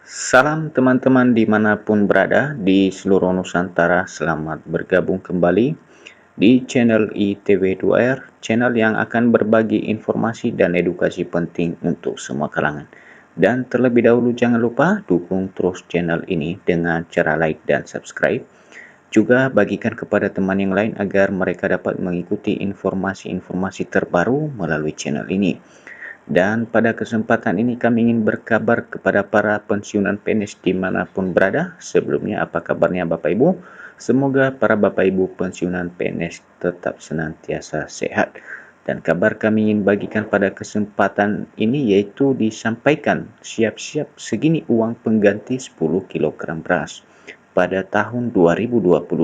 Salam teman-teman dimanapun berada di seluruh Nusantara, selamat bergabung kembali di channel ITW2R, channel yang akan berbagi informasi dan edukasi penting untuk semua kalangan. Dan terlebih dahulu jangan lupa dukung terus channel ini dengan cara like dan subscribe. Juga bagikan kepada teman yang lain agar mereka dapat mengikuti informasi-informasi terbaru melalui channel ini. Dan pada kesempatan ini kami ingin berkabar kepada para pensiunan PNS dimanapun berada. Sebelumnya apa kabarnya Bapak Ibu? Semoga para Bapak Ibu pensiunan PNS tetap senantiasa sehat. Dan kabar kami ingin bagikan pada kesempatan ini yaitu disampaikan siap-siap segini uang pengganti 10 kg beras pada tahun 2025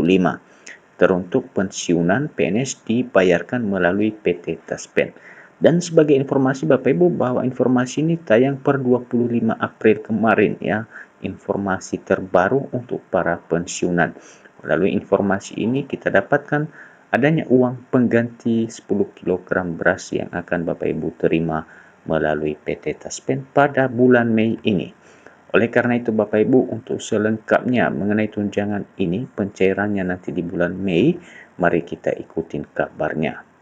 teruntuk pensiunan PNS dibayarkan melalui PT Taspen. Dan sebagai informasi Bapak Ibu bahwa informasi ini tayang per 25 April kemarin ya, informasi terbaru untuk para pensiunan. Melalui informasi ini kita dapatkan adanya uang pengganti 10 kg beras yang akan Bapak Ibu terima melalui PT Taspen pada bulan Mei ini. Oleh karena itu Bapak Ibu, untuk selengkapnya mengenai tunjangan ini, pencairannya nanti di bulan Mei, mari kita ikutin kabarnya.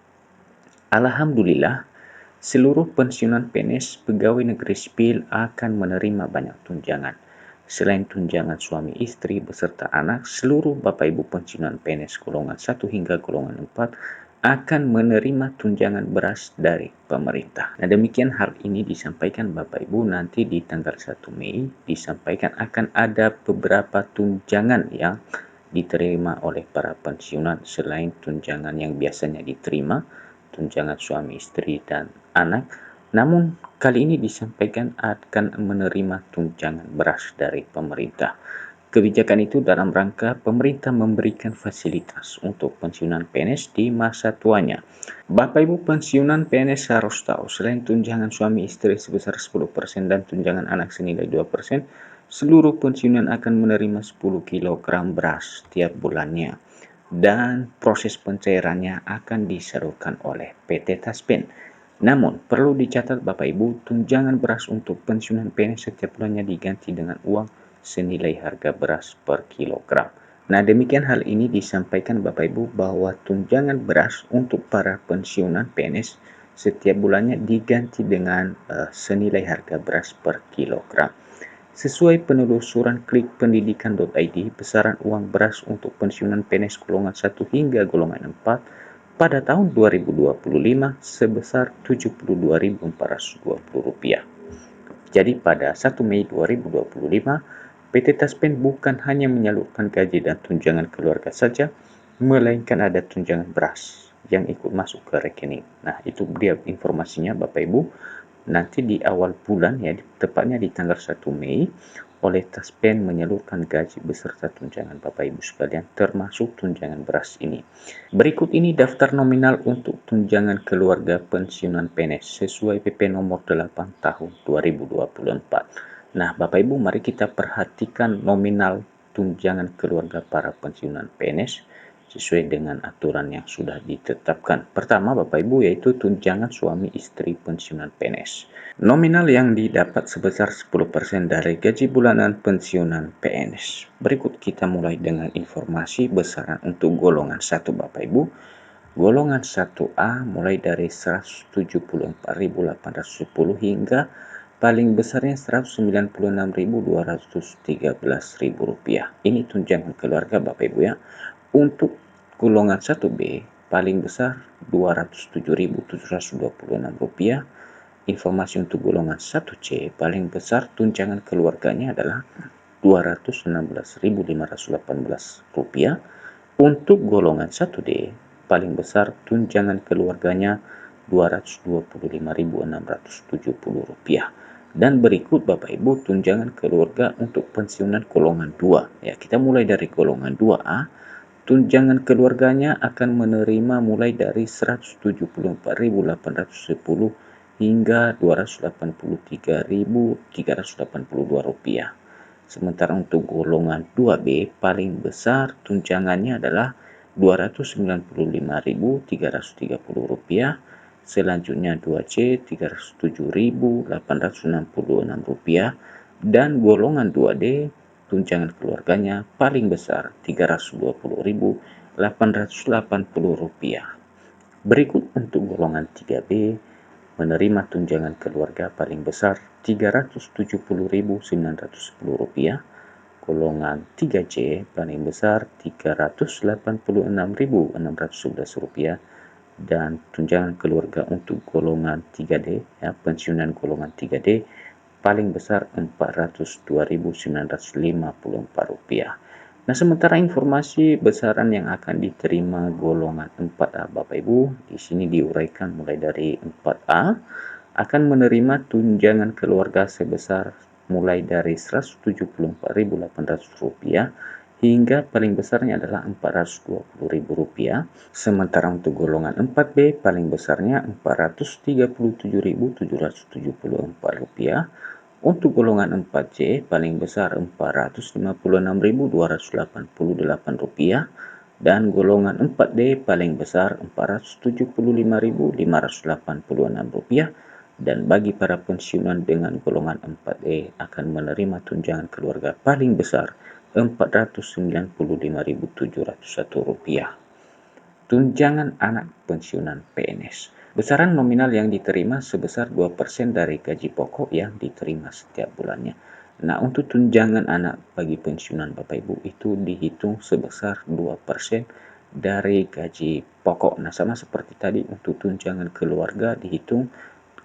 Alhamdulillah, seluruh pensiunan PNS pegawai negeri sipil akan menerima banyak tunjangan. Selain tunjangan suami istri beserta anak, seluruh Bapak Ibu pensiunan PNS golongan 1 hingga golongan 4 akan menerima tunjangan beras dari pemerintah. Nah, demikian hal ini disampaikan Bapak Ibu nanti di tanggal 1 Mei disampaikan akan ada beberapa tunjangan yang diterima oleh para pensiunan selain tunjangan yang biasanya diterima, tunjangan suami istri dan anak. Namun kali ini disampaikan akan menerima tunjangan beras dari pemerintah. Kebijakan itu dalam rangka pemerintah memberikan fasilitas untuk pensiunan PNS di masa tuanya. Bapak Ibu pensiunan PNS harus tahu, selain tunjangan suami istri sebesar 10% dan tunjangan anak senilai 2%, seluruh pensiunan akan menerima 10 kg beras setiap bulannya. Dan proses pencairannya akan disalurkan oleh PT Taspen. Namun, perlu dicatat Bapak Ibu, tunjangan beras untuk pensiunan PNS setiap bulannya diganti dengan uang senilai harga beras per kilogram. Nah, demikian hal ini disampaikan Bapak Ibu bahwa tunjangan beras untuk para pensiunan PNS setiap bulannya diganti dengan senilai harga beras per kilogram. Sesuai penelusuran klik pendidikan.id, besaran uang beras untuk pensiunan PNS golongan 1 hingga golongan 4 pada tahun 2025 sebesar Rp72.420. Jadi pada 1 Mei 2025, PT Taspen bukan hanya menyalurkan gaji dan tunjangan keluarga saja, melainkan ada tunjangan beras yang ikut masuk ke rekening. Nah, itu dia informasinya Bapak Ibu. Nanti di awal bulan ya, tepatnya di tanggal 1 Mei, oleh Taspen menyalurkan gaji beserta tunjangan Bapak Ibu sekalian, termasuk tunjangan beras ini. Berikut ini daftar nominal untuk tunjangan keluarga pensiunan PNS sesuai PP nomor 8 tahun 2024. Nah, Bapak Ibu, mari kita perhatikan nominal tunjangan keluarga para pensiunan PNS sesuai dengan aturan yang sudah ditetapkan. Pertama, Bapak Ibu, yaitu tunjangan suami istri pensiunan PNS. Nominal yang didapat sebesar 10% dari gaji bulanan pensiunan PNS. Berikut kita mulai dengan informasi besaran untuk golongan 1 Bapak Ibu. Golongan 1A mulai dari Rp174.810 hingga paling besarnya Rp196.213.000. Ini tunjangan keluarga Bapak Ibu ya. Untuk golongan 1B paling besar Rp207.726. Informasi untuk golongan 1C paling besar tunjangan keluarganya adalah Rp216.518. Untuk golongan 1D paling besar tunjangan keluarganya Rp225.670. Dan berikut Bapak Ibu tunjangan keluarga untuk pensiunan golongan 2. Ya, kita mulai dari golongan 2A. Tunjangan keluarganya akan menerima mulai dari Rp174.810 hingga Rp283.382. Sementara untuk golongan 2B paling besar tunjangannya adalah Rp295.330. Selanjutnya 2C Rp307.866 Dan golongan 2D tunjangan keluarganya paling besar Rp320.880. Berikut untuk golongan 3B menerima tunjangan keluarga paling besar Rp370.910, golongan 3C paling besar Rp386.611, dan tunjangan keluarga untuk golongan 3D, pensiunan golongan 3D paling besar Rp402.954. Nah, sementara informasi besaran yang akan diterima golongan 4A Bapak Ibu di sini diuraikan mulai dari 4A akan menerima tunjangan keluarga sebesar mulai dari Rp174.800 hingga paling besarnya adalah Rp420.000. Sementara untuk golongan 4B paling besarnya Rp437.774. Untuk golongan 4C paling besar Rp456.288, dan golongan 4D paling besar Rp475.586, dan bagi para pensiunan dengan golongan 4E akan menerima tunjangan keluarga paling besar Rp495.701. Tunjangan anak pensiunan PNS. Besaran nominal yang diterima sebesar 2% dari gaji pokok yang diterima setiap bulannya. Nah, untuk tunjangan anak bagi pensiunan Bapak Ibu itu dihitung sebesar 2% dari gaji pokok. Nah, sama seperti tadi untuk tunjangan keluarga dihitung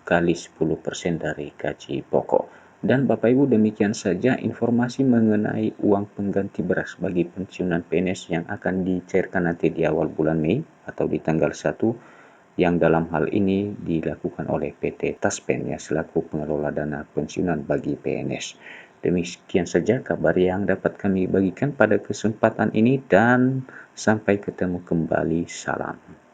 kali 10% dari gaji pokok. Dan Bapak Ibu, demikian saja informasi mengenai uang pengganti beras bagi pensiunan PNS yang akan dicairkan nanti di awal bulan Mei atau di tanggal 1, yang dalam hal ini dilakukan oleh PT Taspen selaku pengelola dana pensiunan bagi PNS. Demikian saja kabar yang dapat kami bagikan pada kesempatan ini, dan sampai ketemu kembali. Salam.